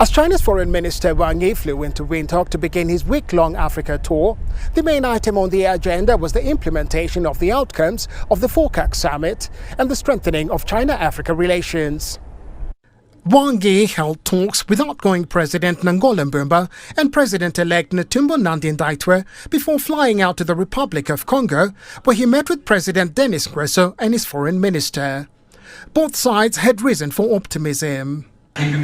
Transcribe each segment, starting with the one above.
As China's Foreign Minister Wang Yi flew into Windhoek to begin his week-long Africa tour, the main item on the agenda was the implementation of the outcomes of the Forecac summit and the strengthening of China-Africa relations. Wang Yi held talks with outgoing President Nangola Mbumba and President-elect Netumbo Nandi-Ndaitwah before flying out to the Republic of Congo, where he met with President Denis Nguesso and his foreign minister. Both sides had reason for optimism. The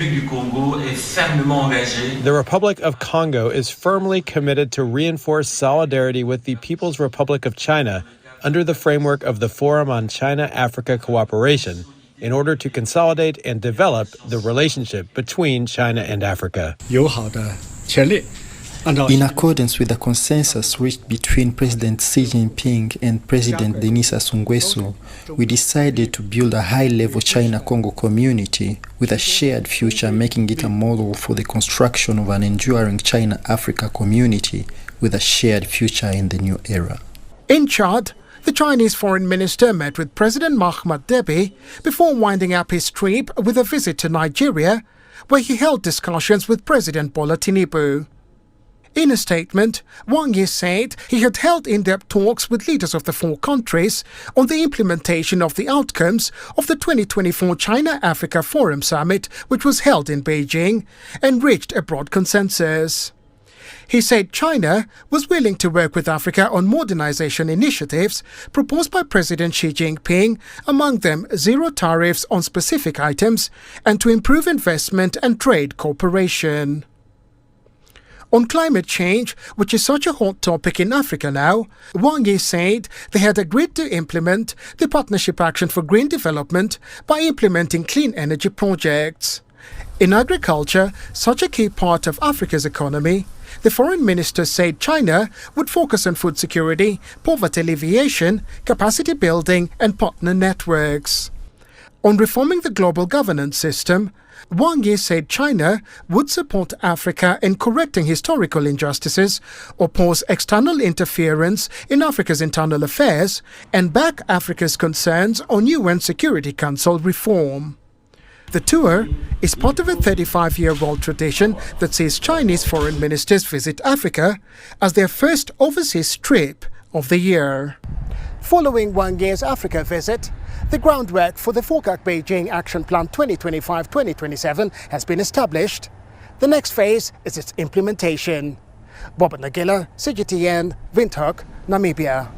Republic of Congo is firmly committed to reinforce solidarity with the People's Republic of China under the framework of the Forum on China-Africa Cooperation in order to consolidate and develop the relationship between China and Africa. In accordance with the consensus reached between President Xi Jinping and President Denis Sassou Nguesso, we decided to build a high-level China-Congo community with a shared future, making it a model for the construction of an enduring China-Africa community with a shared future in the new era. In Chad, the Chinese foreign minister met with President Mahamat Deby before winding up his trip with a visit to Nigeria, where he held discussions with President Bola Tinubu. In a statement, Wang Yi said he had held in-depth talks with leaders of the four countries on the implementation of the outcomes of the 2024 China-Africa Forum Summit, which was held in Beijing, and reached a broad consensus. He said China was willing to work with Africa on modernization initiatives proposed by President Xi Jinping, among them zero tariffs on specific items, and to improve investment and trade cooperation. On climate change, which is such a hot topic in Africa now, Wang Yi said they had agreed to implement the Partnership Action for Green Development by implementing clean energy projects. In agriculture, such a key part of Africa's economy, the foreign minister said China would focus on food security, poverty alleviation, capacity building and partner networks. On reforming the global governance system, Wang Yi said China would support Africa in correcting historical injustices, oppose external interference in Africa's internal affairs, and back Africa's concerns on UN Security Council reform. The tour is part of a 35-year-old tradition that sees Chinese foreign ministers visit Africa as their first overseas trip of the year. Following Wang Yi's Africa visit, the groundwork for the Forecac Beijing Action Plan 2025-2027 has been established. The next phase is its implementation. Bob Nagila, CGTN, Windhoek, Namibia.